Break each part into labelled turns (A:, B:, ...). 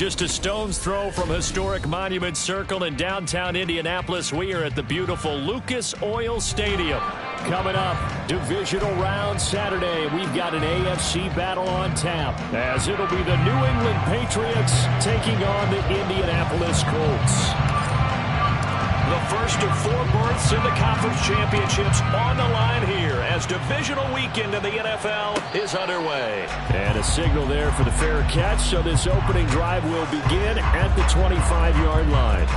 A: just a stone's throw from historic Monument Circle in downtown Indianapolis. We are at the beautiful Lucas Oil Stadium. Coming up, divisional round Saturday. We've got an AFC battle on tap, as it'll be the New England Patriots taking on the Indianapolis Colts. The first of 4 berths in the conference championships on the line here as divisional weekend in the NFL is underway. And a signal there for the fair catch, so this opening drive will begin at the 25-yard line.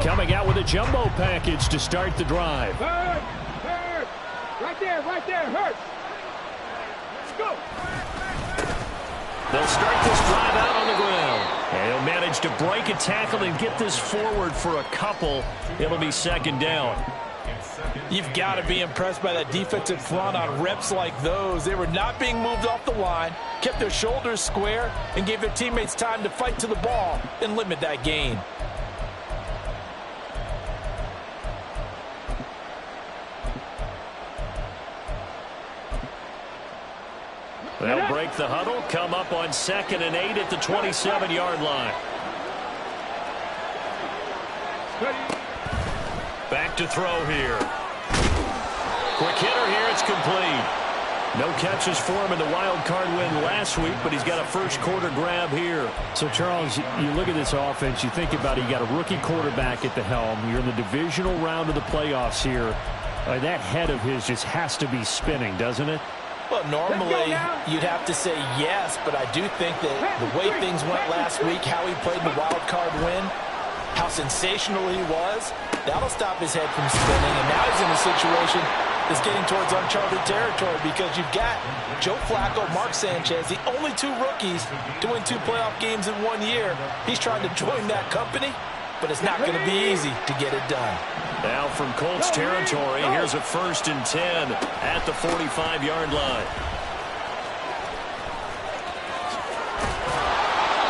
A: Coming out with a jumbo package to start the drive.
B: Hurt. Right there, hurt. Let's go.
A: They'll start this drive out on the ground. And he'll manage to break a tackle and get this forward for a couple. It'll be second down.
C: You've got to be impressed by that defensive front on reps like those. They were not being moved off the line, kept their shoulders square, and gave their teammates time to fight to the ball and limit that gain.
A: They'll break the huddle, come up on 2nd and 8 at the 27-yard line. Back to throw here. Quick hitter here, it's complete. No catches for him in the wild card win last week, but he's got a first quarter grab here.
D: So, Charles, you look at this offense, you think about it, you got a rookie quarterback at the helm. You're in the divisional round of the playoffs here. That head of his just has to be spinning, doesn't it?
C: Well, normally you'd have to say yes, but I do think that the way things went last week, how he played in the wild card win, how sensational he was, that'll stop his head from spinning. And now he's in a situation that's getting towards uncharted territory because you've got Joe Flacco, Mark Sanchez, the only 2 rookies to win 2 playoff games in 1 year. He's trying to join that company, but it's not going to be easy to get it done.
A: Now from Colts territory, here's a 1st and 10 at the 45-yard line.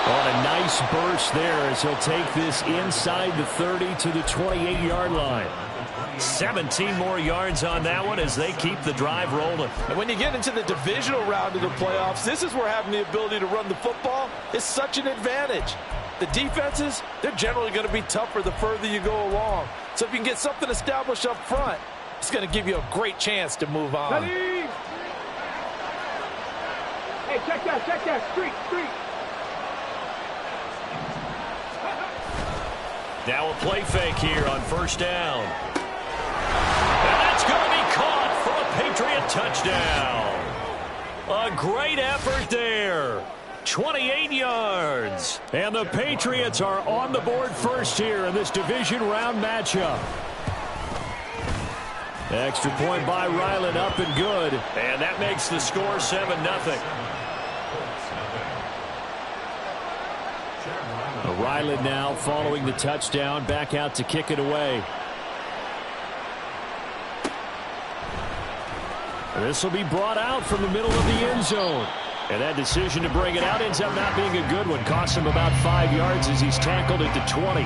A: On a nice burst there as he'll take this inside the 30 to the 28-yard line. 17 more yards on that one as they keep the drive rolling.
C: And when you get into the divisional round of the playoffs, this is where having the ability to run the football is such an advantage. The defenses, they're generally going to be tougher the further you go along. So if you can get something established up front, it's going to give you a great chance to move on.
B: Hey, check that. Street.
A: Now a play fake here on 1st down. And that's going to be caught for a Patriot touchdown. A great effort there. 28 yards. And the Patriots are on the board first here in this division round matchup. Extra point by Ryland, up and good. And that makes the score 7-0. Ryland now following the touchdown, back out to kick it away. This will be brought out from the middle of the end zone. And that decision to bring it out ends up not being a good one. Costs him about 5 yards as he's tackled at the 20.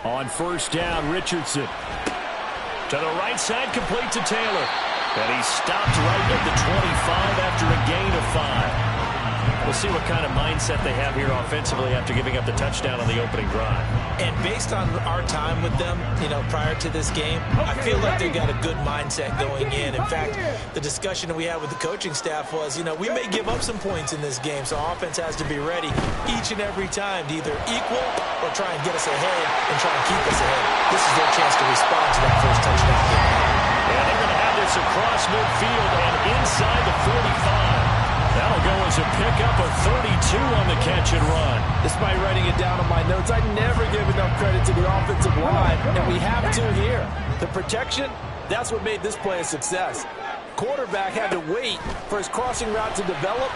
A: On 1st down, Richardson. To the right side, complete to Taylor. And he stopped right at the 25 after a gain of 5. We'll see what kind of mindset they have here offensively after giving up the touchdown on the opening drive.
C: And based on our time with them, prior to this game, I feel like they've got a good mindset going in. In fact, the discussion that we had with the coaching staff was, we may give up some points in this game, so offense has to be ready each and every time to either equal or try and get us ahead and try and keep us ahead. This is their chance to respond to that first touchdown game.
A: And they're going to have this across midfield and inside the 45. That'll go as a pickup of 32 on the catch and run.
C: Despite writing it down on my notes, I never give enough credit to the offensive line, and we have to here. The protection, that's what made this play a success. Quarterback had to wait for his crossing route to develop,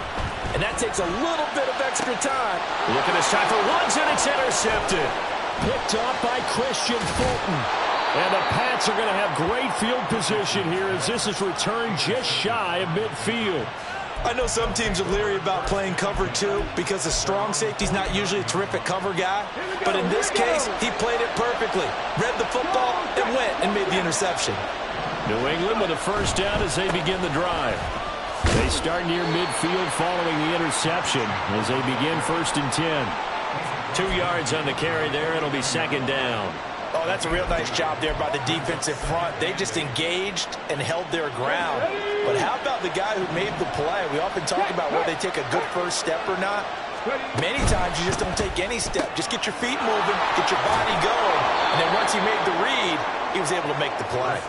C: And that takes a little bit of extra time.
A: Looking this time for Woods, and it's intercepted.
D: Picked off by Christian Fulton. And the Pats are going to have great field position here as this is returned just shy of midfield.
C: I know some teams are leery about playing cover 2 because the strong safety's not usually a terrific cover guy. But in this case, he played it perfectly. Read the football and went and made the interception.
A: New England with a first down as they begin the drive. They start near midfield following the interception as they begin 1st and 10. 2 yards on the carry there. It'll be 2nd down.
C: Oh, that's a real nice job there by the defensive front. They just engaged and held their ground. But how about the guy who made the play? We often talk about whether they take a good first step or not. Many times you just don't take any step. Just get your feet moving, get your body going. And then once he made the read, he was able to make the play.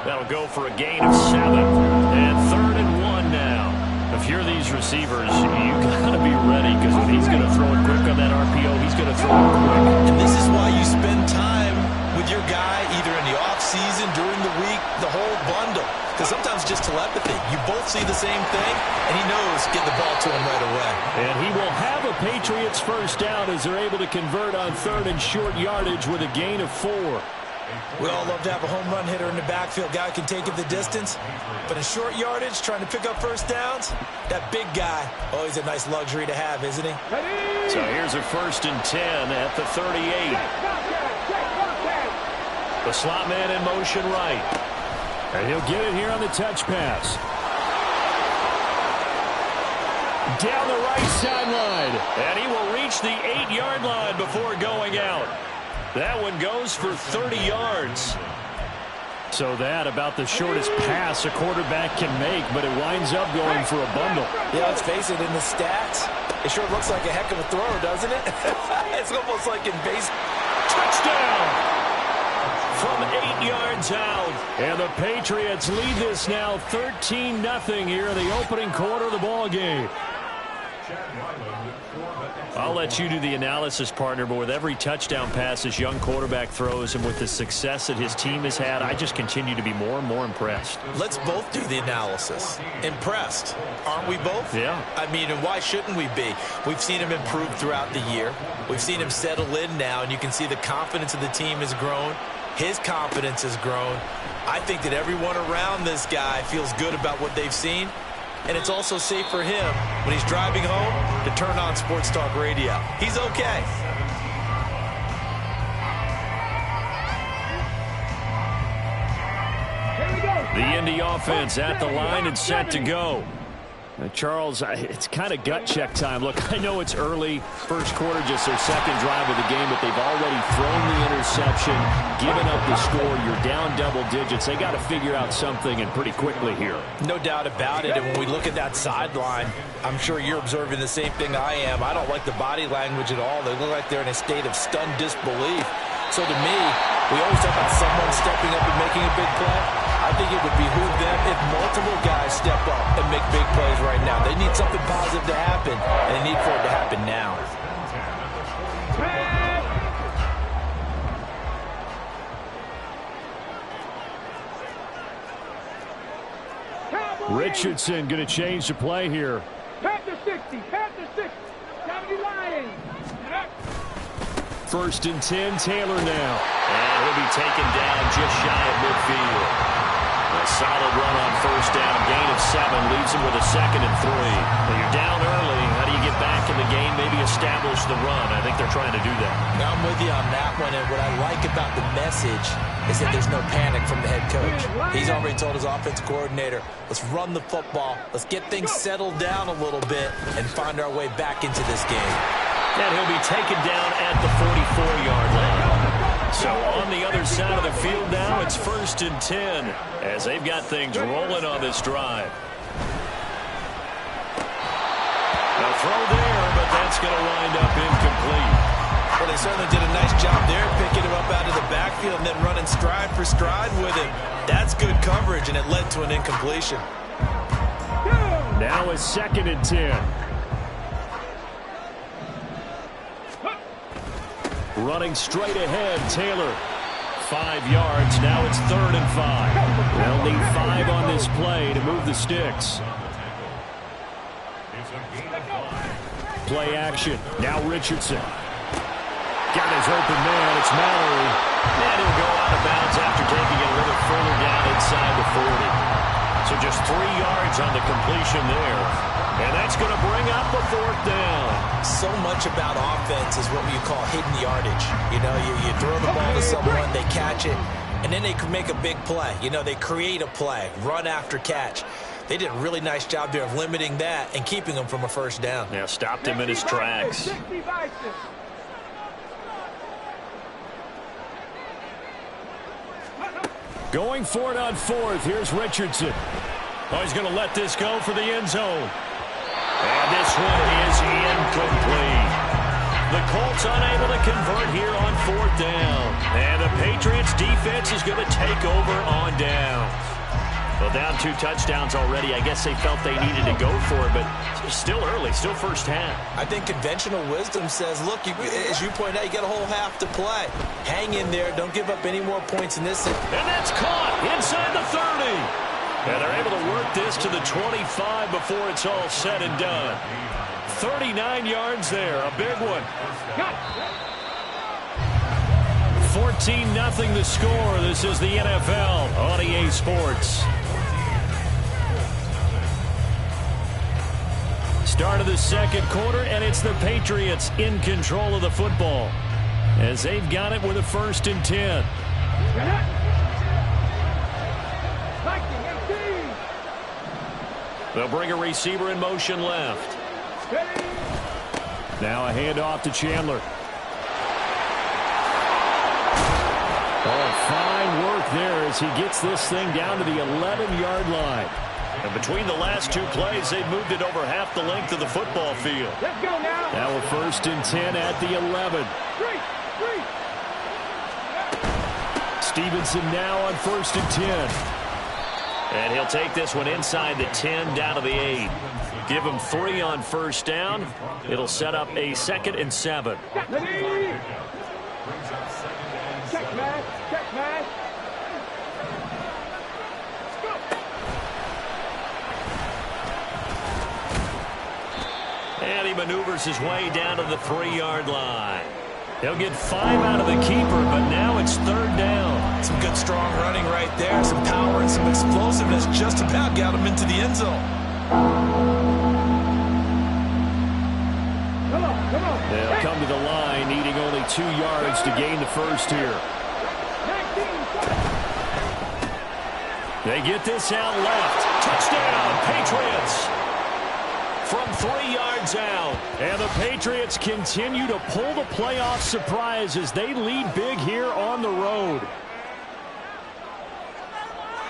A: That'll go for a gain of 7. And 3rd and 1 now. If you're these receivers, you got to be ready because when he's going to throw it quick on that RPO, he's going to throw it quick.
C: And this is why you spend time with your guy either in the offseason, during the week, the whole bundle. Because sometimes just telepathy. You both see the same thing, and he knows get the ball to him right away.
D: And he will have a Patriots first down as they're able to convert on 3rd and short yardage with a gain of 4.
C: We all love to have a home run hitter in the backfield. Guy can take it the distance. But in short yardage, trying to pick up first downs, that big guy, always a nice luxury to have, isn't he?
A: So here's a 1st and 10 at the 38. The slot man in motion right.
D: And he'll get it here on the touch pass. Down the right sideline.
A: And he will reach the 8-yard line before going out. That one goes for 30 yards.
D: So that about the shortest pass a quarterback can make, but it winds up going for a bundle.
C: Yeah, let's face it, in the stats, it sure looks like a heck of a throw, doesn't it? It's almost like in base.
A: Touchdown! From 8 yards out.
D: And the Patriots lead this now 13-0 here in the opening quarter of the ball game.
A: I'll let you do the analysis, partner, but with every touchdown pass this young quarterback throws and with the success that his team has had, I just continue to be more and more impressed.
C: Let's both do the analysis. Impressed. Aren't we both?
A: Yeah.
C: I mean, and why shouldn't we be? We've seen him improve throughout the year. We've seen him settle in now, and you can see the confidence of the team has grown. His confidence has grown. I think that everyone around this guy feels good about what they've seen. And it's also safe for him when he's driving home to turn on Sports Talk Radio. He's okay.
A: The Indy offense at the line and set to go.
D: Charles, it's kind of gut check time. Look, I know it's early, first quarter, just their second drive of the game, but they've already thrown the interception, given up the score. You're down double digits. They got to figure out something, and pretty quickly here.
C: No doubt about it. And when we look at that sideline, I'm sure you're observing the same thing I am. I don't like the body language at all. They look like they're in a state of stunned disbelief. So to me, we always talk about someone stepping up and making a big play. I think it would behoove them if multiple guys step up and make big plays right now. They need something positive to happen, and they need for it to happen now.
D: Richardson going to change the play here.
B: Pat to 60, pat to 60. County Lions.
D: 1st and 10, Taylor now.
A: And he'll be taken down just shy of midfield. A solid run on first down. Gain of 7 leaves him with a 2nd and 3. Well, you're down early. How do you get back in the game? Maybe establish the run. I think they're trying to do that.
C: Now, I'm with you on that one. And what I like about the message is that there's no panic from the head coach. He's already told his offensive coordinator, let's run the football. Let's get things settled down a little bit and find our way back into this game.
A: And he'll be taken down at the 44-yard line. So on the other side of the field now, it's 1st and 10 as they've got things rolling on this drive. A throw there, but that's going to wind up incomplete.
C: Well, they certainly did a nice job there, picking him up out of the backfield and then running stride for stride with him. That's good coverage, and it led to an incompletion.
D: Now it's 2nd and 10. Running straight ahead, Taylor. 5 yards. Now it's 3rd and 5. They'll need 5 on this play to move the sticks.
A: Play action. Now Richardson. Got his open man. It's Mallory.
C: And he'll go out of bounds after taking it a little further down inside the 40.
A: So just 3 yards on the completion there. And that's going to bring up the 4th down.
C: So much about offense is what you call hidden yardage. You know, you throw the ball to someone, they catch it, and then they can make a big play. You know, they create a play, run after catch. They did a really nice job there of limiting that and keeping him from a first down.
A: Yeah, stopped him in his tracks. Going for it on 4th. Here's Richardson. Oh, he's going to let this go for the end zone. And this one is incomplete. The Colts unable to convert here on 4th down. And the Patriots defense is going to take over on downs. Well, down 2 touchdowns already. I guess they felt they needed to go for it, but still early, still first half.
C: I think conventional wisdom says, look, as you point out, you got a whole half to play. Hang in there. Don't give up any more points in this.
A: And that's caught inside the 30. And they're able to work this to the 25 before it's all said and done. 39 yards there, a big one. 14-0 the score. This is the NFL on EA Sports. Start of the second quarter, and it's the Patriots in control of the football as they've got it with a 1st and 10. They'll bring a receiver in motion left. Now a handoff to Chandler. Oh, fine work there as he gets this thing down to the 11-yard line. And between the last 2 plays, they've moved it over half the length of the football field.
B: Let's go now.
A: Now a 1st and 10 at the 11. Stevenson now on 1st and 10. And he'll take this one inside the 10 down to the 8. Give him 3 on first down. It'll set up a 2nd and 7.
B: Check man. Check man.
A: And he maneuvers his way down to the 3-yard line. He'll get 5 out of the keeper, but now it's 3rd down.
C: Some good, strong running right there. Some power and some explosiveness just about got him into the end zone.
B: Come on.
A: They'll come to the line, needing only 2 yards to gain the first here. They get this out left. Touchdown, Patriots! From 3 yards out. And the Patriots continue to pull the playoff surprise as they lead big here on the road.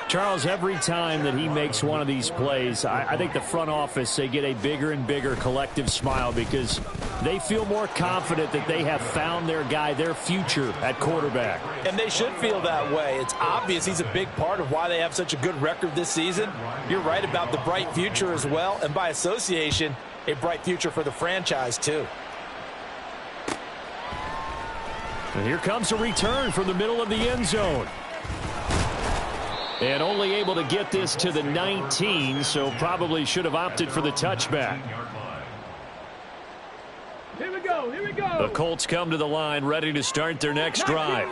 A: Charles, every time that he makes one of these plays, I think the front office, they get a bigger and bigger collective smile because they feel more confident that they have found their guy, their future at quarterback.
C: And they should feel that way. It's obvious he's a big part of why they have such a good record this season. You're right about the bright future as well, and by association, a bright future for the franchise too.
A: And here comes a return from the middle of the end zone. And only able to get this to the 19, so probably should have opted for the touchback.
B: Here we go.
A: The Colts come to the line, ready to start their next drive.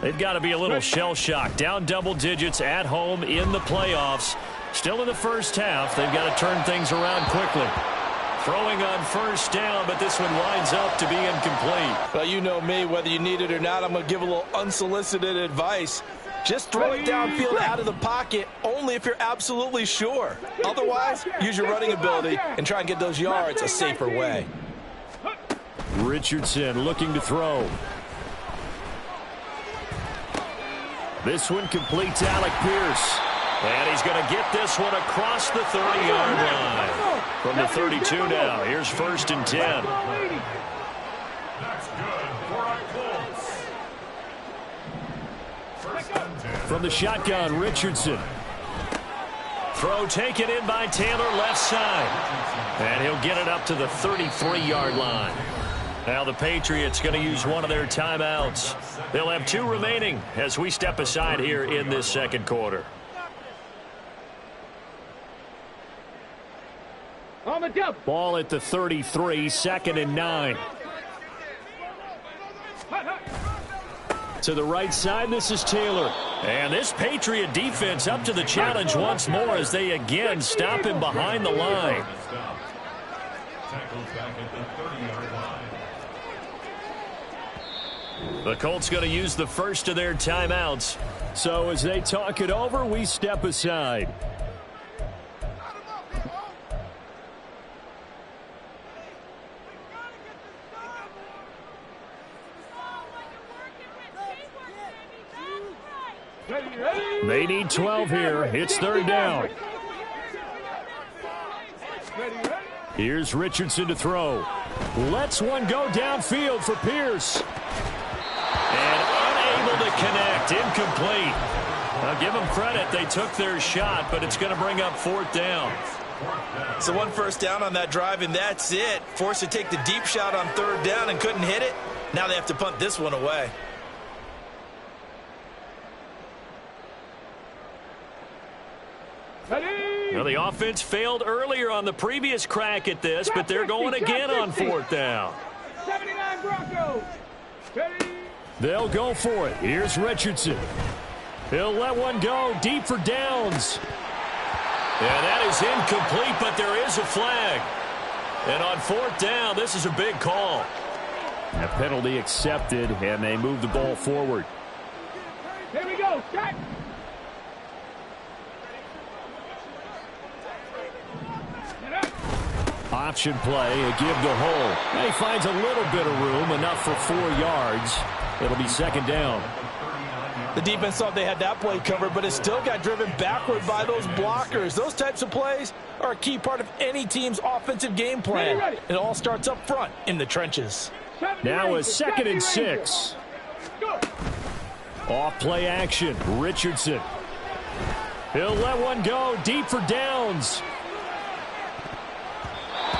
A: They've got to be a little shell-shocked. Down double digits at home in the playoffs. Still in the first half. They've got to turn things around quickly. Throwing on first down, but this one winds up to be incomplete.
C: Well, you know me, whether you need it or not, I'm going to give a little unsolicited advice. Just throw it downfield out of the pocket only if you're absolutely sure. Otherwise, use your running ability and try and get those yards a safer way.
A: Richardson looking to throw. This one completes Alec Pierce. And he's going to get this one across the 30-yard line. From the 32 now, here's 1st and 10. From the shotgun, Richardson. Throw taken in by Taylor, left side. And he'll get it up to the 33-yard line. Now the Patriots going to use one of their timeouts. They'll have 2 remaining as we step aside here in this second quarter.
B: On the double.
A: Ball at the 33, 2nd and 9. To the right side, this is Taylor. And this Patriot defense up to the challenge once more as they again stop him behind the line. The Colts going to use the first of their timeouts. So as they talk it over, we step aside. They need 12 here. It's 3rd down. Here's Richardson to throw. Lets one go downfield for Pierce. And unable to connect. Incomplete. I'll give them credit. They took their shot, but it's going to bring up 4th down.
C: So 1 first down on that drive, and that's it. Forced to take the deep shot on 3rd down and couldn't hit it. Now they have to punt this one away.
A: Well, the offense failed earlier on the previous crack at this, but they're going again on 4th down.
B: 79 Broncos.
A: They'll go for it. Here's Richardson. He'll let one go deep for downs. And that is incomplete, but there is a flag. And on 4th down, this is a big call. A penalty accepted, and they move the ball forward.
B: Here we go. Shot.
A: Option play, a give to Hull. And he finds a little bit of room, enough for 4 yards. It'll be 2nd down.
C: The defense thought they had that play covered, but it still got driven backward by those blockers. Those types of plays are a key part of any team's offensive game plan. It all starts up front in the trenches.
A: Now a 2nd and 6. Off play action, Richardson. He'll let one go deep for downs.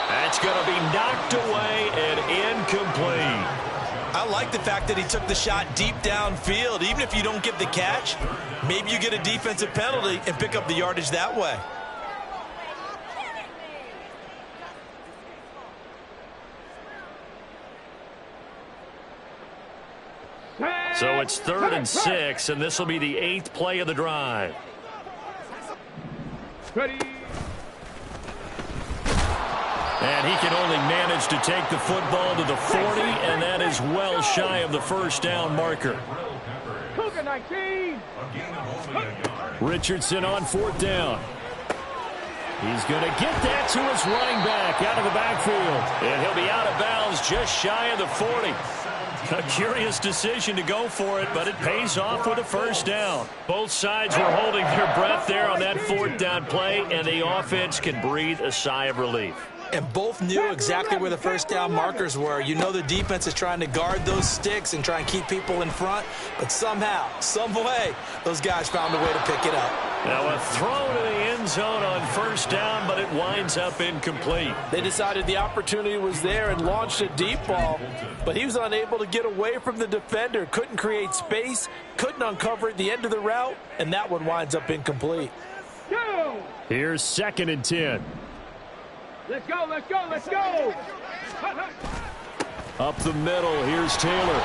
A: That's going to be knocked away and incomplete.
C: I like the fact that he took the shot deep downfield. Even if you don't get the catch, maybe you get a defensive penalty and pick up the yardage that way.
A: So it's 3rd and 6, and this will be the 8th play of the drive.
B: Ready.
A: And he can only manage to take the football to the 40, and that is well shy of the 1st down marker.
B: Cougar 19.
A: Richardson on 4th down. He's going to get that to his running back out of the backfield. And he'll be out of bounds just shy of the 40. A curious decision to go for it, but it pays off with a 1st down. Both sides were holding their breath there on that 4th down play, and the offense can breathe a sigh of relief.
C: And both knew exactly where the 1st down markers were. You know the defense is trying to guard those sticks and try and keep people in front, but somehow, some way, those guys found a way to pick it up.
A: Now a throw to the end zone on 1st down, but it winds up incomplete.
C: They decided the opportunity was there and launched a deep ball, but he was unable to get away from the defender, couldn't create space, couldn't uncover at the end of the route, and that one winds up incomplete.
A: Here's 2nd and 10.
B: Let's go, let's go, let's go.
A: Up the middle, here's Taylor.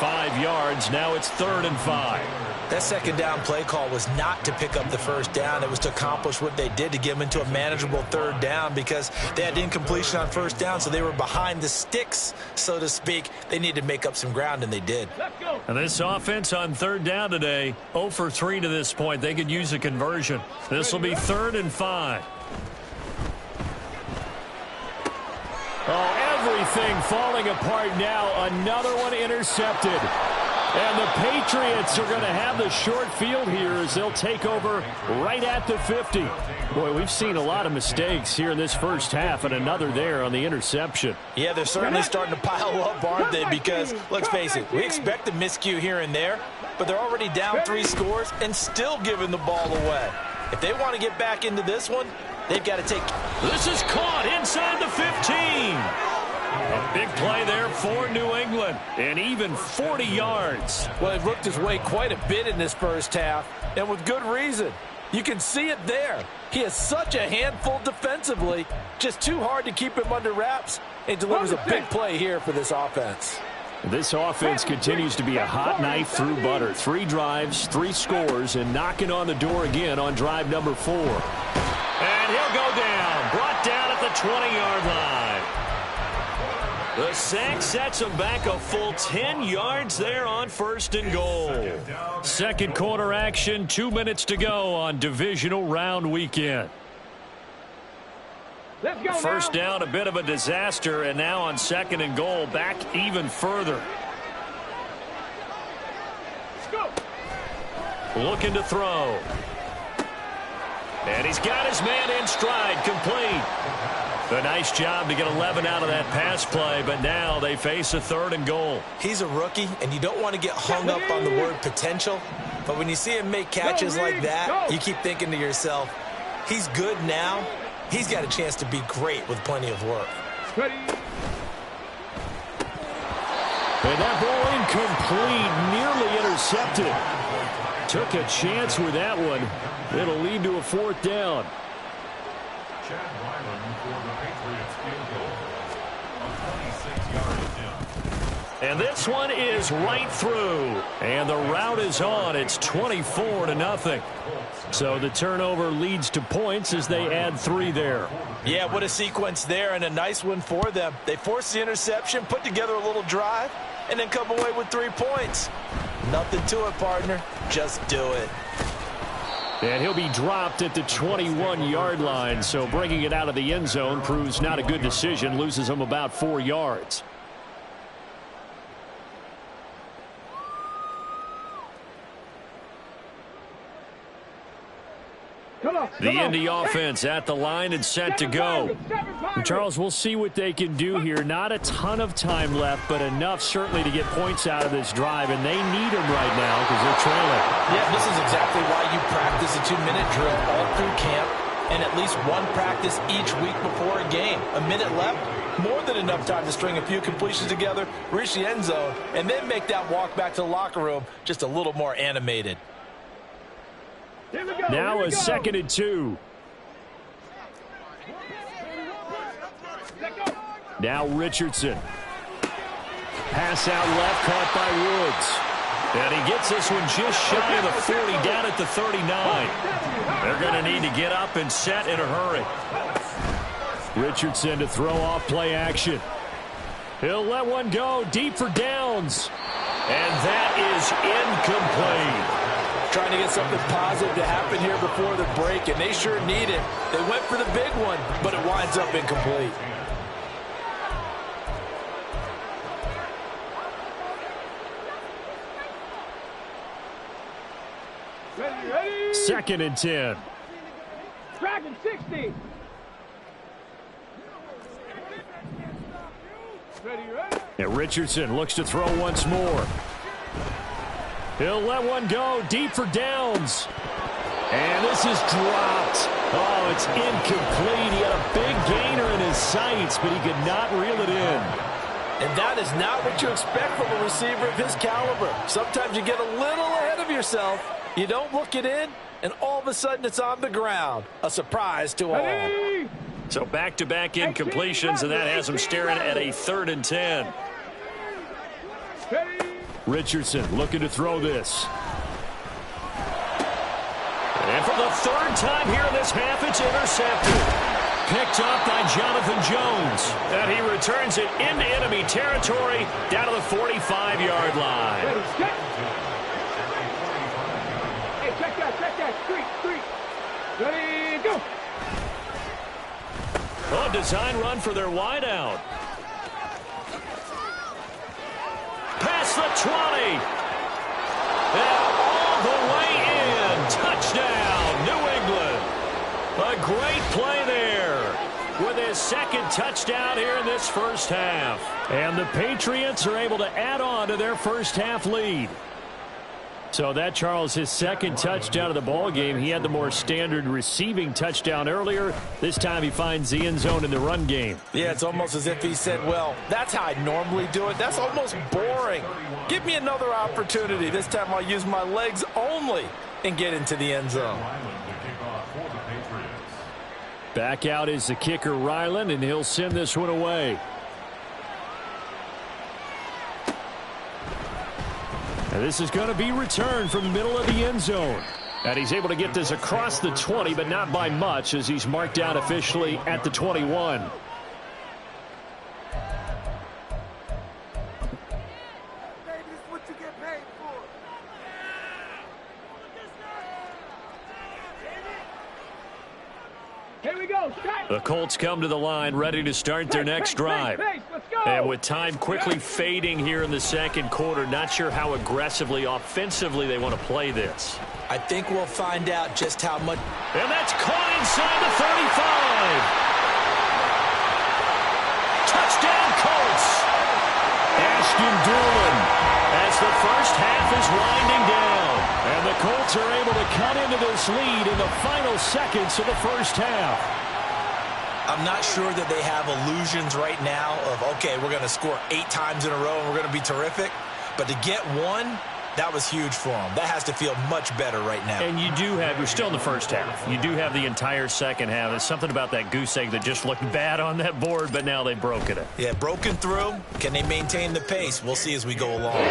A: 5 yards, now it's 3rd and 5.
C: That 2nd down play call was not to pick up the 1st down. It was to accomplish what they did to get them into a manageable 3rd down because they had incompletion on 1st down, so they were behind the sticks, so to speak. They needed to make up some ground, and they did.
B: Let's go.
A: And this offense on 3rd down today, 0 for 3 to this point. They could use a conversion. This will be 3rd and 5. Oh, everything falling apart now. Another one intercepted. And the Patriots are going to have the short field here as they'll take over right at the 50. Boy, we've seen a lot of mistakes here in this 1st half, and another there on the interception.
C: Yeah, they're certainly starting to pile up, aren't they? Because, let's face it, we expect a miscue here and there, but they're already down 3 scores and still giving the ball away. If they want to get back into this one, they've got to take...
A: This is caught inside the 15. A big play there for New England, and even 40 yards.
C: Well, they've looked his way quite a bit in this 1st half, and with good reason. You can see it there. He is such a handful defensively. Just too hard to keep him under wraps. It delivers a big play here for this offense.
A: This offense continues to be a hot knife through butter. 3 drives, 3 scores, and knocking on the door again on drive number 4. And he'll go down. Brought down at the 20-yard line. The sack sets him back a full 10 yards there on 1st and goal. Second quarter action, 2 minutes to go on divisional round weekend.
B: Let's go
A: First
B: now.
A: down, a bit of a disaster, and now on 2nd and goal, back even further.
B: Let's go.
A: Looking to throw. And he's got his man in stride, complete. A nice job to get 11 out of that pass play, but now they face a 3rd and goal.
C: He's a rookie, and you don't want to get hung up on the word potential. But when you see him make catches like that, you keep thinking to yourself, he's good now. He's got a chance to be great with plenty of work.
B: Ready.
A: And that ball incomplete, nearly intercepted. Took a chance with that one. It'll lead to a 4th down. And this one is right through. And the route is on. It's 24-0. So the turnover leads to points as they add 3 there.
C: Yeah, what a sequence there, and a nice one for them. They force the interception, put together a little drive, and then come away with 3 points. Nothing to it, partner. Just do it.
A: And he'll be dropped at the 21-yard line. So bringing it out of the end zone proves not a good decision. Loses him about 4 yards. The Indy offense at the line and set to go. And Charles, we'll see what they can do here. Not a ton of time left, but enough certainly to get points out of this drive, and they need them right now because they're trailing.
C: Yeah, this is exactly why you practice a 2-minute drill all through camp and at least one practice each week before a game. A minute left, more than enough time to string a few completions together, reach the end zone, and then make that walk back to the locker room just a little more animated.
A: Now a 2nd and 2. Now Richardson. Pass out left, caught by Woods. And he gets this one just shy of the 40, down at the 39. They're going to need to get up and set in a hurry. Richardson to throw off play action. He'll let one go deep for downs. And that is incomplete.
C: Trying to get something positive to happen here before the break, and they sure need it. They went for the big one, but it winds up incomplete.
B: Ready.
A: 2nd and 10.
B: Dragon 60. Ready.
A: And Richardson looks to throw once more. He'll let one go deep for downs. And this is dropped. Oh, it's incomplete. He had a big gainer in his sights, but he could not reel it in.
C: And that is not what you expect from a receiver of his caliber. Sometimes you get a little ahead of yourself. You don't look it in, and all of a sudden it's on the ground. A surprise to all.
B: Ready.
A: So back-to-back incompletions, and that has him staring at a 3rd and 10.
B: Ready.
A: Richardson looking to throw this. And for the 3rd time here in this half, it's intercepted. Picked up by Jonathan Jones. And he returns it into enemy territory down to the 45-yard line.
B: Ready, set. Hey, check that. Street. Ready, go.
A: Oh, design run for their wideout. Past the 20. And all the way in. Touchdown, New England. A great play there with his 2nd touchdown here in this first half. And the Patriots are able to add on to their first half lead. So that, Charles, his 2nd touchdown of the ball game. He had the more standard receiving touchdown earlier. This time he finds the end zone in the run game.
C: Yeah, it's almost as if he said, well, that's how I normally do it. That's almost boring. Give me another opportunity. This time I'll use my legs only and get into the end zone.
A: Back out is the kicker, Ryland, and he'll send this one away. And this is going to be returned from the middle of the end zone. And he's able to get this across the 20, but not by much, as he's marked down officially at the 21. The Colts come to the line, ready to start their next drive. And with time quickly fading here in the second quarter, not sure how aggressively, offensively they want to play this.
C: I think we'll find out just how much.
A: And that's caught inside the 35. Touchdown, Colts. Ashton Dulin as the first half is winding down. And the Colts are able to cut into this lead in the final seconds of the first half.
C: I'm not sure that they have illusions right now of, okay, we're going to score 8 times in a row and we're going to be terrific. But to get one, that was huge for them. That has to feel much better right now.
A: And you do have, you're still in the first half. You do have the entire second half. There's something about that goose egg that just looked bad on that board, but now they've broken it.
C: Yeah, broken through. Can they maintain the pace? We'll see as we go along.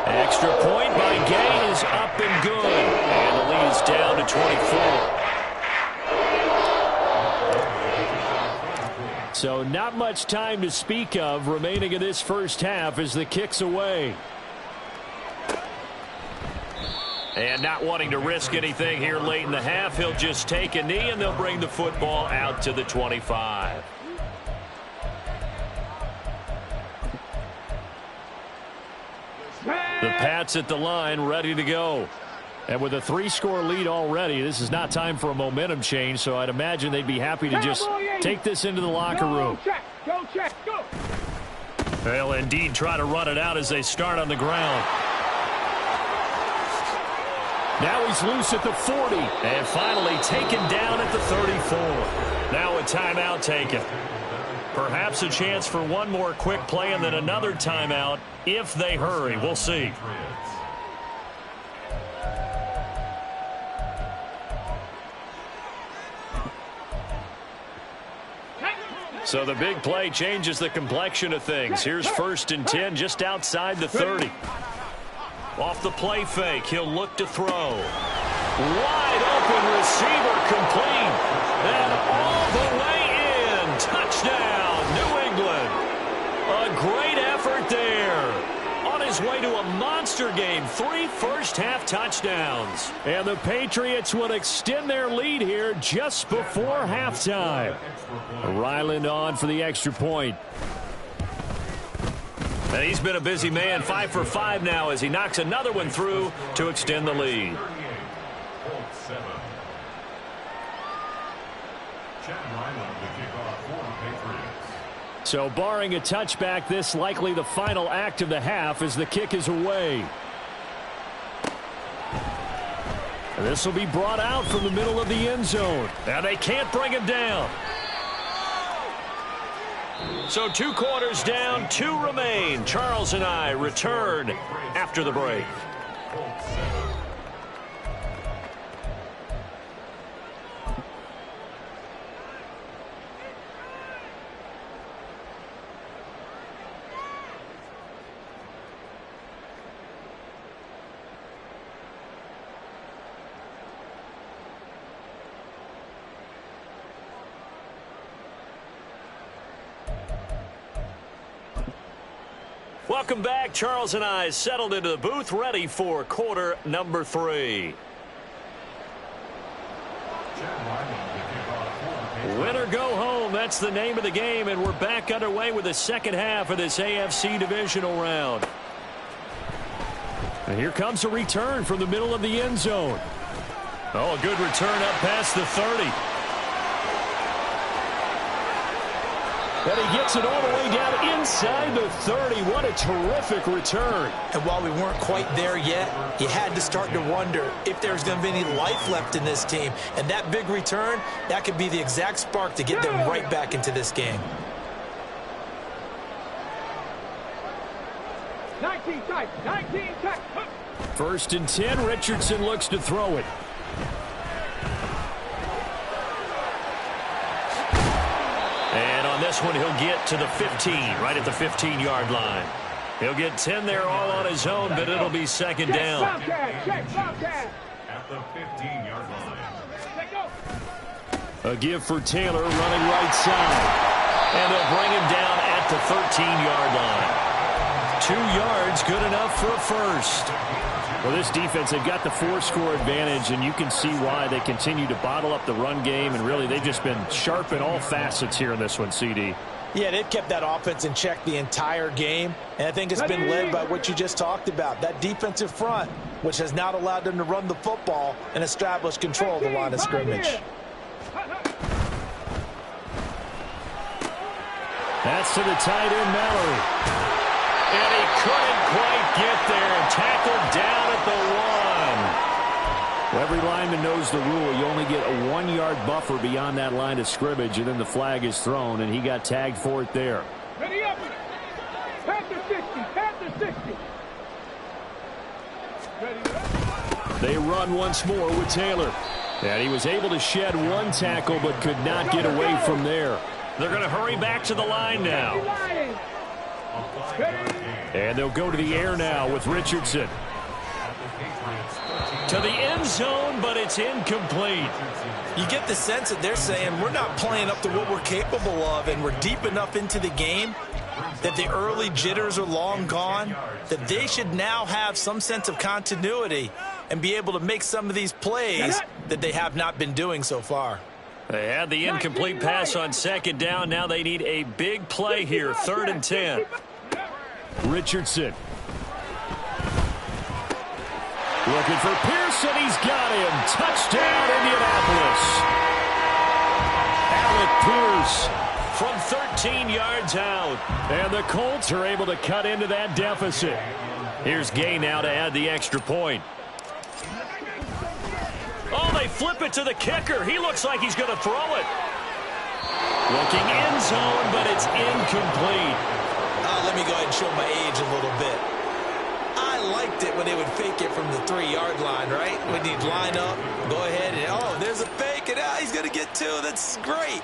A: Extra point by Gay is up and good. And the lead is down to 24. So not much time to speak of remaining in this first half as the kick's away. And not wanting to risk anything here late in the half, he'll just take a knee and they'll bring the football out to the 25. The Pats at the line, ready to go. And with a 3-score lead already, this is not time for a momentum change, so I'd imagine they'd be happy to just take this into the locker room.
B: Go check, go.
A: They'll indeed try to run it out as they start on the ground. Now he's loose at the 40, and finally taken down at the 34. Now a timeout taken. Perhaps a chance for one more quick play and then another timeout if they hurry. We'll see. So the big play changes the complexion of things. Here's 1st and 10 just outside the 30. Off the play fake, he'll look to throw. Wide open receiver complete. And all the way in. Touchdown, New England. A great effort there. On his way to a monster game, 3 first-half touchdowns. And the Patriots will extend their lead here just before halftime. Ryland on for the extra point. And he's been a busy man, 5 for 5 now as he knocks another one through to extend the lead. So barring a touchback, this likely the final act of the half as the kick is away. And this will be brought out from the middle of the end zone. Now they can't bring him down. So 2 quarters down, 2 remain. Charles and I return after the break. Welcome back. Charles and I settled into the booth, ready for quarter number 3. Win or go home, that's the name of the game, and we're back underway with the second half of this AFC divisional round. And here comes a return from the middle of the end zone. Oh, a good return up past the 30. And he gets it all the way down inside the 30. What a terrific return.
C: And while we weren't quite there yet, you had to start to wonder if there's going to be any life left in this team. And that big return, that could be the exact spark to get them right back into this game.
B: 19 tight, 19 tight.
A: 1st and 10, Richardson looks to throw it. On this one, he'll get to the 15, right at the 15-yard line. He'll get 10 there all on his own, but it'll be second down.
B: At
E: the 15-yard line.
A: A give for Taylor running right side. And they'll bring him down at the 13-yard line. 2 yards, good enough for a first.
D: Well, this defense, they've got the 4-score advantage, and you can see why they continue to bottle up the run game, and really they've just been sharp in all facets here in this one, CD.
C: Yeah, they've kept that offense in check the entire game, and I think it's been led by what you just talked about, that defensive front, which has not allowed them to run the football and establish control of the line of scrimmage.
A: That's to the tight end, Mallory. And he couldn't quite get there. Tackled down at the 1.
D: Well, every lineman knows the rule. You only get a 1-yard buffer beyond that line of scrimmage, and then the flag is thrown, and he got tagged for it there.
B: Ready up. Panther 60. Panther 60. Ready up.
A: They run once more with Taylor. And he was able to shed 1 tackle, but could not get away from there. They're going to hurry back to the line now. And they'll go to the air now with Richardson. To the end zone, but it's incomplete.
C: You get the sense that they're saying we're not playing up to what we're capable of, and we're deep enough into the game that the early jitters are long gone, that they should now have some sense of continuity and be able to make some of these plays that they have not been doing so far.
A: They had the incomplete pass on second down. Now they need a big play here, 3rd and 10.
D: Richardson. Looking for Pearson. He's got him. Touchdown, Indianapolis. Alec Pierce
A: from 13 yards out. And the Colts are able to cut into that deficit. Here's Gay now to add the extra point. Oh, they flip it to the kicker. He looks like he's going to throw it. Looking end zone, but it's incomplete.
C: Let me go ahead and show my age a little bit. I liked it when they would fake it from the 3-yard line, right? When you'd line up, go ahead, and oh, there's a fake, and he's going to get 2. That's great.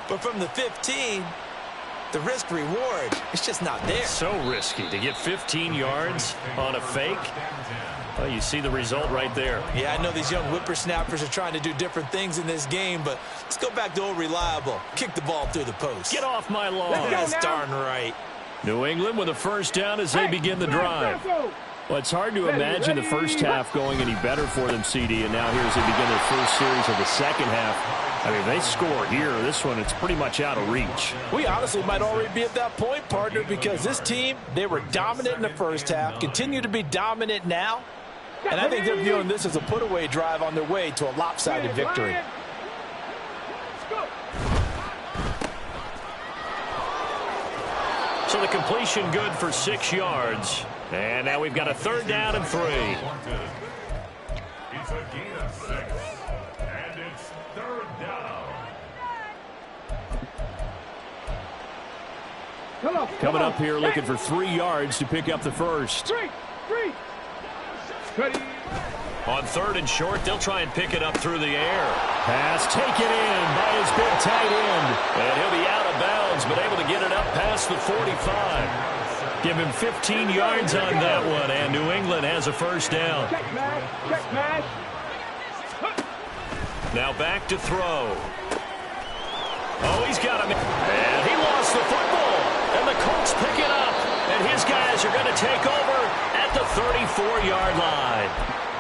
C: But from the 15, the risk-reward, it's just not there.
A: So risky to get 15 yards on a fake. Well, you see the result right there.
C: Yeah, I know these young whippersnappers are trying to do different things in this game, but let's go back to old reliable. Kick the ball through the post.
A: Get off my lawn.
C: That's darn right.
A: New England with a first down as they begin the drive.
D: Well, it's hard to imagine the first half going any better for them, CD, and now here as they begin their first series of the second half. I mean, if they score here, this one, it's pretty much out of reach.
C: We honestly might already be at that point, partner, because this team, they were dominant in the first half, continue to be dominant now, and I think they're viewing this as a put-away drive on their way to a lopsided victory.
A: So the completion good for 6 yards. And now we've got a 3rd down and 3.
E: It's a gain of 6. And it's 3rd down.
D: Coming up here looking for 3 yards to pick up the first.
B: 3. Ready.
A: On 3rd and short, they'll try and pick it up through the air.
D: Pass taken in by his big tight end.
A: And he'll be out of bounds, but able to get it up past the 45. Give him 15 yards on that one, and New England has a first down.
B: Check mash.
A: Now back to throw. Oh, he's got him. And he lost the football. And the Colts pick it up. And his guys are going to take over at the 34-yard line.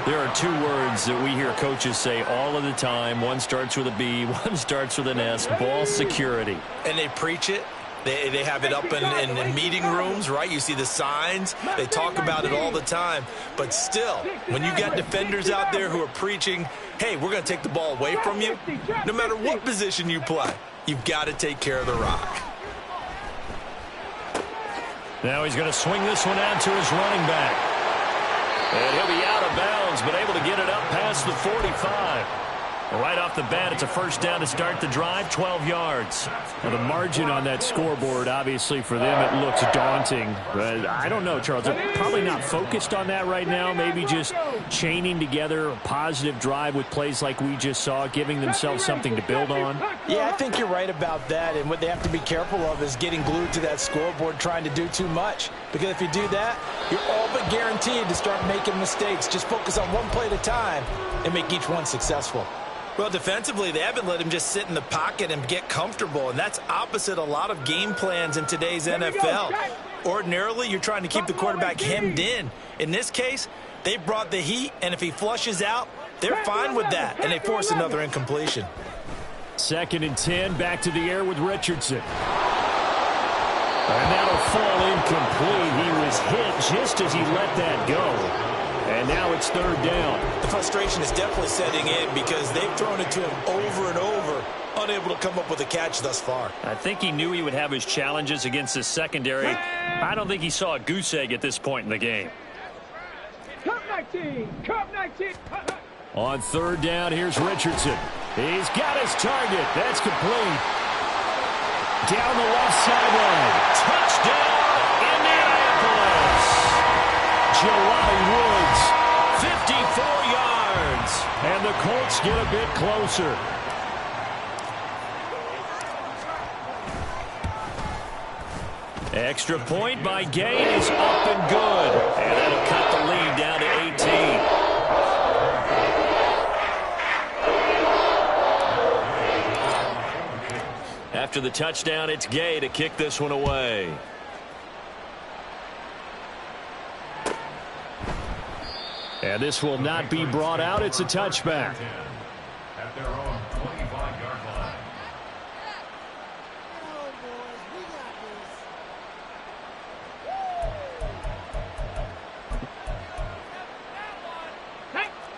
A: There are 2 words that we hear coaches say all of the time. One starts with a B, one starts with an S, ball security.
C: And they preach it. They have it up in meeting rooms, right? You see the signs. They talk about it all the time. But still, when you got defenders out there who are preaching, hey, we're going to take the ball away from you, no matter what position you play, you've got to take care of the rock.
A: Now he's going to swing this one out to his running back. And he'll be out of bounds, but able to get it up past the 45. Right off the bat, it's a first down to start the drive, 12 yards.
D: Now, the margin on that scoreboard, obviously, for them, it looks daunting. But I don't know, Charles. They're probably not focused on that right now. Maybe just chaining together a positive drive with plays like we just saw, giving themselves something to build on.
C: Yeah, I think you're right about that. And what they have to be careful of is getting glued to that scoreboard, trying to do too much. Because if you do that, you're all but guaranteed to start making mistakes. Just focus on one play at a time and make each one successful.
F: Well, defensively, they haven't let him just sit in the pocket and get comfortable, and that's opposite a lot of game plans in today's NFL. Ordinarily, you're trying to keep the quarterback hemmed in. In this case, they brought the heat, and if he flushes out, they're fine with that, and they force another incompletion.
D: 2nd and 10, back to the air with Richardson. And that'll fall incomplete. He was hit just as he let that go. And now it's 3rd down.
F: The frustration is definitely setting in because they've thrown it to him over and over, unable to come up with a catch thus far.
A: I think he knew he would have his challenges against his secondary. I don't think he saw a goose egg at this point in the game.
B: Cup 19. Cup 19.
D: On 3rd down, here's Richardson. He's got his target. That's complete. Down the left sideline.
A: Touchdown, Indianapolis.
D: Jelani Woods.
A: 54 yards.
D: And the Colts get a bit closer.
A: Extra point by Gain is up and good. And that'll cut the lead down to 18. After the touchdown, it's Gay to kick this one away.
D: And this will not be brought out. It's a touchback.
E: At their own 25-yard line.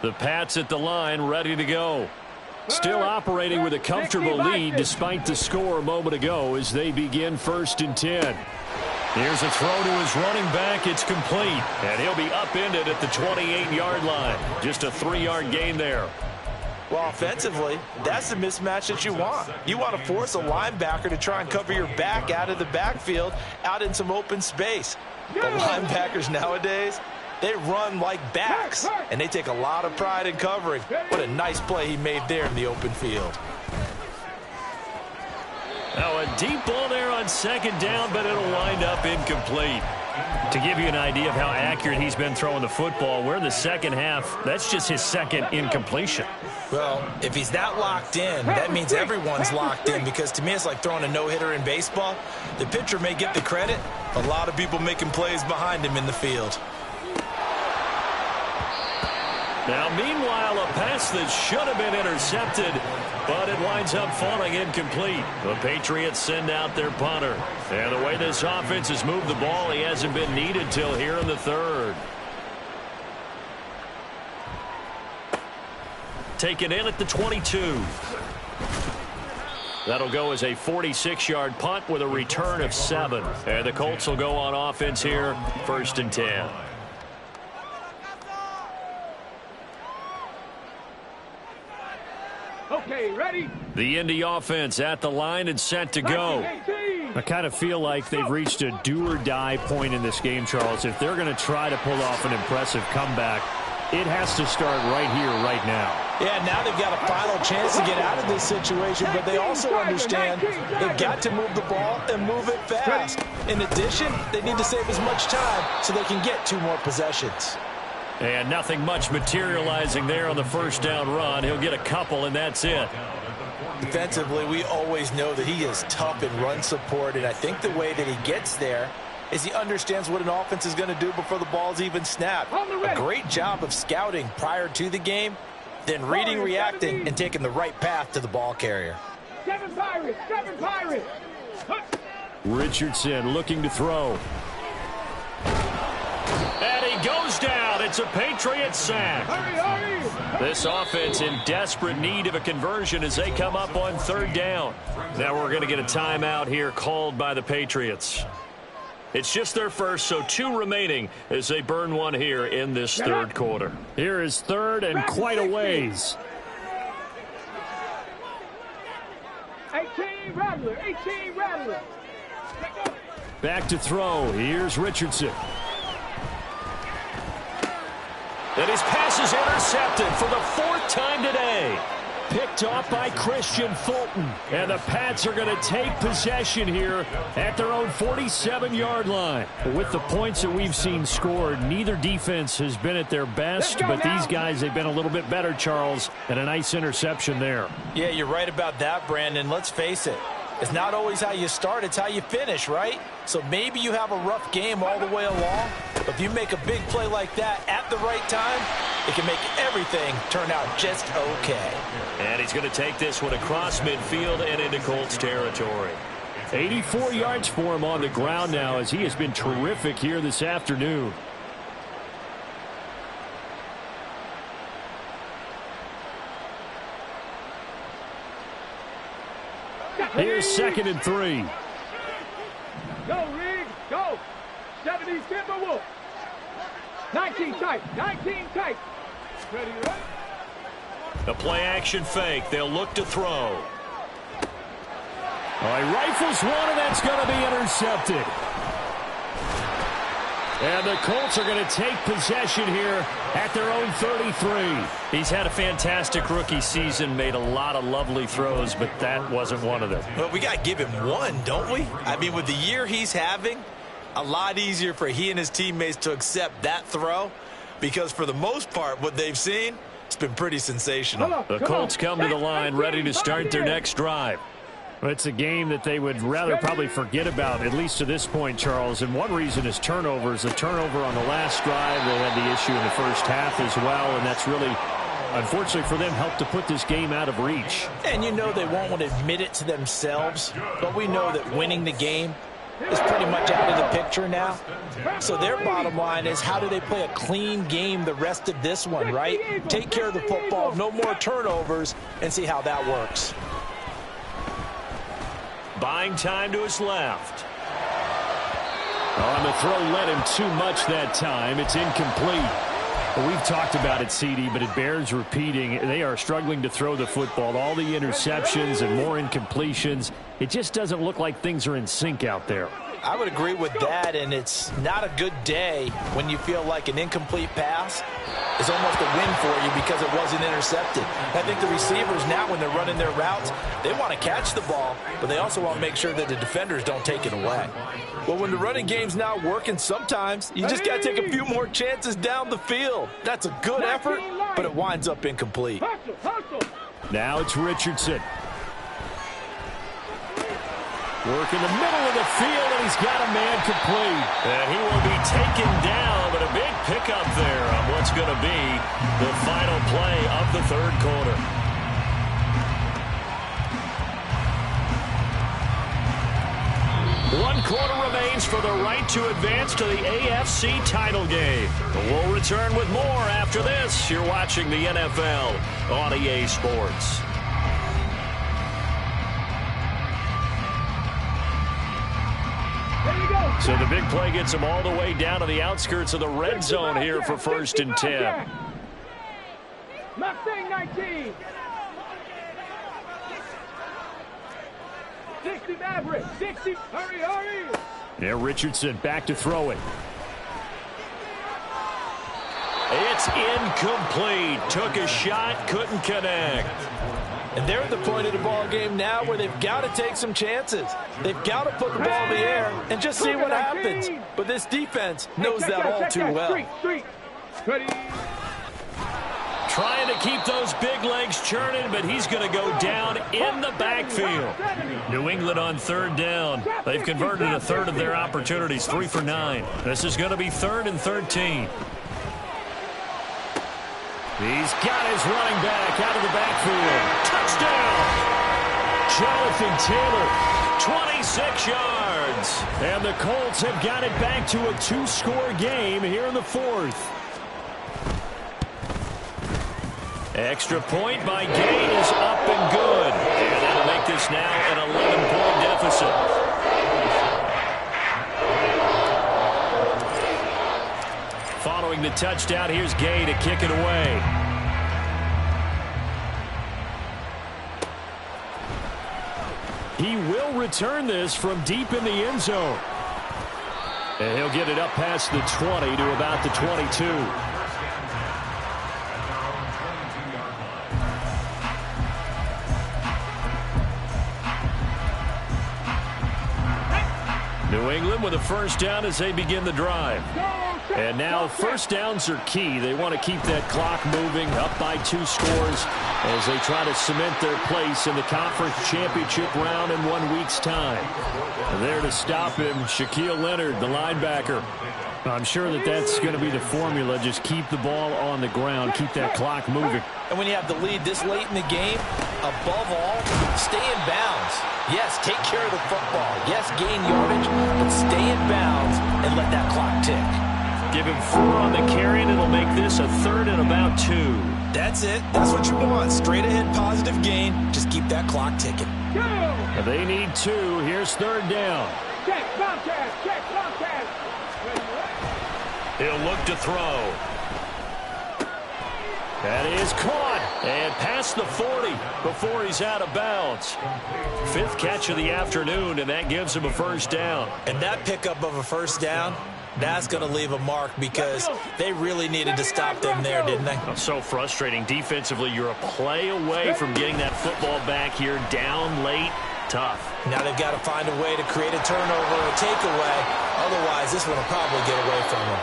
A: The Pats at the line, ready to go. Still operating with a comfortable lead despite the score a moment ago as they begin 1st and 10. Here's a throw to his running back. It's complete. And he'll be upended at the 28-yard line. Just a 3-yard gain there.
F: Well, offensively, that's the mismatch that you want. You want to force a linebacker to try and cover your back out of the backfield, out in some open space. But linebackers nowadays, they run like backs, and they take a lot of pride in covering. What a nice play he made there in the open field.
A: Now a deep ball there on 2nd down, but it'll wind up incomplete. To give you an idea of how accurate he's been throwing the football, we're in the second half. That's just his 2nd incompletion.
F: Well, if he's that locked in, that means everyone's locked in, because to me it's like throwing a no-hitter in baseball. The pitcher may get the credit, a lot of people making plays behind him in the field.
A: Now, meanwhile, a pass that should have been intercepted, but it winds up falling incomplete. The Patriots send out their punter. And the way this offense has moved the ball, he hasn't been needed till here in the 3rd. Taken in at the 22. That'll go as a 46-yard punt with a return of 7. And the Colts will go on offense here, 1st and 10.
B: Okay, ready?
A: The Indy offense at the line and set to go.
D: I kind of feel like they've reached a do-or-die point in this game, Charles. If they're going to try to pull off an impressive comeback, it has to start right here, right now.
C: Yeah, now they've got a final chance to get out of this situation, but they also understand they've got to move the ball and move it fast. In addition, they need to save as much time so they can get 2 more possessions.
A: And nothing much materializing there on the 1st down run. He'll get a couple, and that's it.
F: Defensively, we always know that he is tough in run support, and I think the way that he gets there is he understands what an offense is going to do before the ball's even snapped. A great job of scouting prior to the game, then reading, reacting, and taking the right path to the ball carrier.
B: 7 Pirates! 7 Pirates!
D: Richardson looking to throw.
A: And he goes down. It's a Patriot sack.
B: Hurry, hurry!
A: This offense in desperate need of a conversion as they come up on 3rd down. Now we're going to get a timeout here called by the Patriots. It's just their first, so 2 remaining as they burn one here in this 3rd quarter.
D: Here is 3rd and quite a ways.
B: 18 Rattler. 18 Rattler.
A: Back to throw. Here's Richardson. And his pass is intercepted for the 4th time today. Picked off by Christian Fulton. And the Pats are going to take possession here at their own 47-yard line. With the points that we've seen scored, neither defense has been at their best, but these guys, they've been a little bit better, Charles, and a nice interception there.
C: Yeah, you're right about that, Brandon. Let's face it. It's not always how you start, it's how you finish, right? So maybe you have a rough game all the way along, but if you make a big play like that at the right time, it can make everything turn out just okay.
A: And he's going to take this one across midfield and into Colts territory. 84 yards for him on the ground now, as he has been terrific here this afternoon. Here's 2nd and 3.
B: Go, Riggs, go. 70 Timberwolves. 19 tight, 19 tight. Ready, right?
A: The play-action fake. They'll look to throw. All right, rifles one, and that's going to be intercepted. And the Colts are going to take possession here at their own 33.
D: He's had a fantastic rookie season, made a lot of lovely throws, but that wasn't one of them.
F: Well, we got to give him one, don't we? I mean, with the year he's having, a lot easier for he and his teammates to accept that throw, because for the most part, what they've seen, it's been pretty sensational.
A: The Colts come to the line ready to start their next drive. It's a game that they would rather probably forget about, at least to this point, Charles. And one reason is turnovers. The turnover on the last drive, they had the issue in the first half as well, and that's really, unfortunately for them, helped to put this game out of reach.
C: And you know they won't want to admit it to themselves, but we know that winning the game is pretty much out of the picture now. So their bottom line is, how do they play a clean game the rest of this one, right? Take care of the football, no more turnovers, and see how that works.
A: Buying time to his left. On the throw, led him too much that time. It's incomplete. Well, we've talked about it, CD, but it bears repeating. They are struggling to throw the football. All the interceptions and more incompletions. It just doesn't look like things are in sync out there.
C: I would agree with that, and it's not a good day when you feel like an incomplete pass is almost a win for you because it wasn't intercepted. I think the receivers now, when they're running their routes, they want to catch the ball, but they also want to make sure that the defenders don't take it away. Well, when the running game's not working, sometimes you just got to take a few more chances down the field. That's a good effort, but it winds up incomplete.
A: Now it's Richardson. Work in the middle of the field, and he's got a man complete. And he will be taken down, but a big pickup there on what's going to be the final play of the third quarter. One quarter remains for the right to advance to the AFC title game. We'll return with more after this. You're watching the NFL on EA Sports. So the big play gets him all the way down to the outskirts of the red zone here for 1st and 10.
B: Mustang 19. 60 Maverick. 60. Hurry, hurry.
A: Yeah, Richardson back to throw it. It's incomplete. Took a shot, couldn't connect.
C: And they're at the point of the ball game now where they've got to take some chances. They've got to put the ball in the air and just see what happens. But this defense knows that all too well.
B: Ready.
A: Trying to keep those big legs churning, but he's going to go down in the backfield. New England on 3rd down. They've converted a third of their opportunities, 3 for 9. This is going to be 3rd and 13. He's got his running back out of the backfield. Touchdown! Jonathan Taylor, 26 yards. And the Colts have got it back to a 2-score game here in the 4th. Extra point by Gay is up and good. And that'll make this now an 11-point deficit. Following the touchdown, here's Gay to kick it away. He will return this from deep in the end zone. And he'll get it up past the 20 to about the 22. New England with a first down as they begin the drive. And now first downs are key. They want to keep that clock moving, up by 2 scores as they try to cement their place in the conference championship round in 1 week's time. There to stop him, Shaquille Leonard, the linebacker. I'm sure that's going to be the formula. Just keep the ball on the ground, keep that clock moving.
C: And when you have the lead this late in the game, above all, stay in bounds. Yes, take care of the football. Yes, gain yardage, but stay in bounds and let that clock tick.
A: Give him 4 on the carry, and it'll make this a 3rd and about 2.
C: That's it. That's what you want. Straight ahead positive gain. Just keep that clock ticking.
A: They need 2. Here's 3rd down.
B: Check, Bobcat, check, Bobcat.
A: He'll look to throw. That is caught and past the 40 before he's out of bounds. 5th catch of the afternoon, and that gives him a first down.
C: And that pickup of a first down, that's going to leave a mark because they really needed to stop them there, didn't they?
A: So frustrating. Defensively, you're a play away from getting that football back here down late. Tough.
C: Now they've got to find a way to create a turnover or a takeaway. Otherwise, this one will probably get away from them.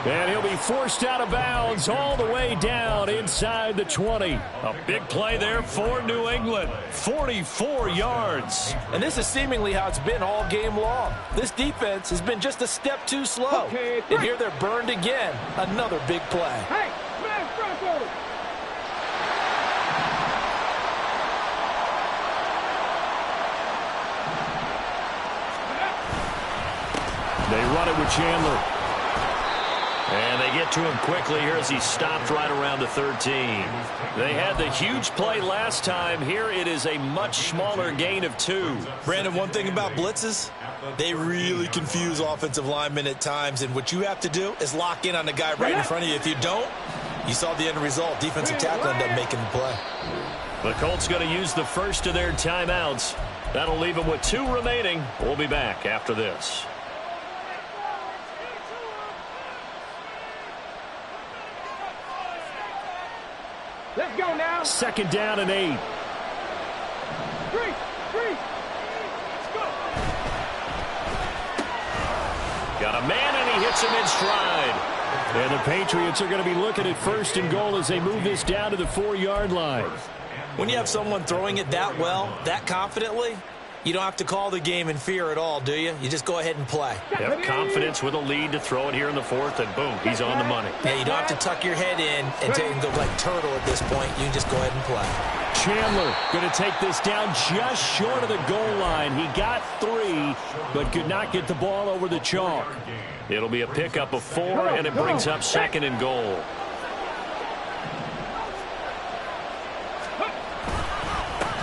A: And he'll be forced out of bounds all the way down inside the 20. A big play there for New England. 44 yards.
C: And this is seemingly how it's been all game long. This defense has been just a step too slow. And here they're burned again. Another big play.
B: Hey, man, Bronco.
A: They run it with Chandler. And they get to him quickly here as he stopped right around the 13. They had the huge play last time. Here it is a much smaller gain of 2.
C: Brandon, one thing about blitzes, they really confuse offensive linemen at times. And what you have to do is lock in on the guy right in front of you. If you don't, you saw the end result. Defensive tackle ended up making the play.
A: The Colts going to use the first of their timeouts. That'll leave them with 2 remaining. We'll be back after this.
B: Let's go now.
A: 2nd down and 8.
B: 3. Let's go.
A: Got a man, and he hits him in stride. And the Patriots are going to be looking at 1st and goal as they move this down to the 4-yard line.
C: When you have someone throwing it that well, that confidently, you don't have to call the game in fear at all, do you? You just go ahead and play.
A: Have confidence with a lead to throw it here in the 4th, and boom, he's on the money.
C: Yeah, you don't have to tuck your head in and take and go like turtle at this point. You can just go ahead and play.
A: Chandler going to take this down just short of the goal line. He got 3, but could not get the ball over the chalk. It'll be a pickup of 4, and it brings up 2nd and goal.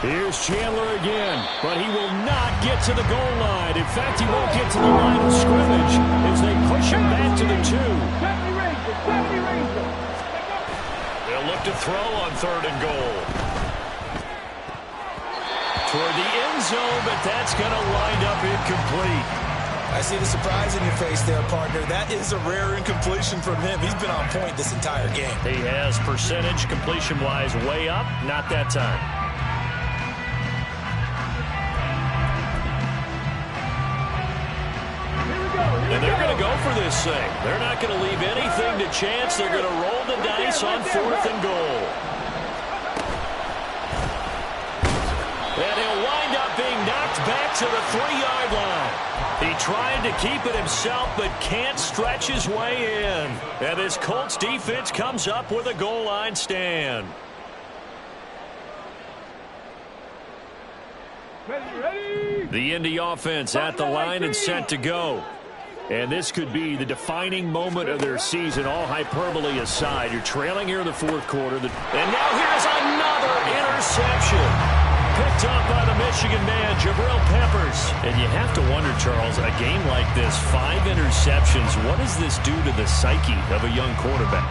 A: Here's Chandler again, but he will not get to the goal line. In fact, he won't get to the line of scrimmage as they push him back to the 2. They'll look to throw on 3rd and goal. Toward the end zone, but that's going to wind up incomplete.
C: I see the surprise in your face there, partner. That is a rare incompletion from him. He's been on point this entire game.
A: He has percentage completion-wise way up, not that time. And they're going to go for this thing. They're not going to leave anything to chance. They're going to roll the dice on 4th and goal. And he'll wind up being knocked back to the 3-yard line. He tried to keep it himself, but can't stretch his way in. And this Colts defense comes up with a goal line stand.
B: Ready?
A: The Indy offense at the line and set to go. And this could be the defining moment of their season, all hyperbole aside. You're trailing here in the 4th quarter. And now here's another interception. Picked up by the Michigan man, Jabril Peppers. And you have to wonder, Charles, a game like this, 5 interceptions, what does this do to the psyche of a young quarterback?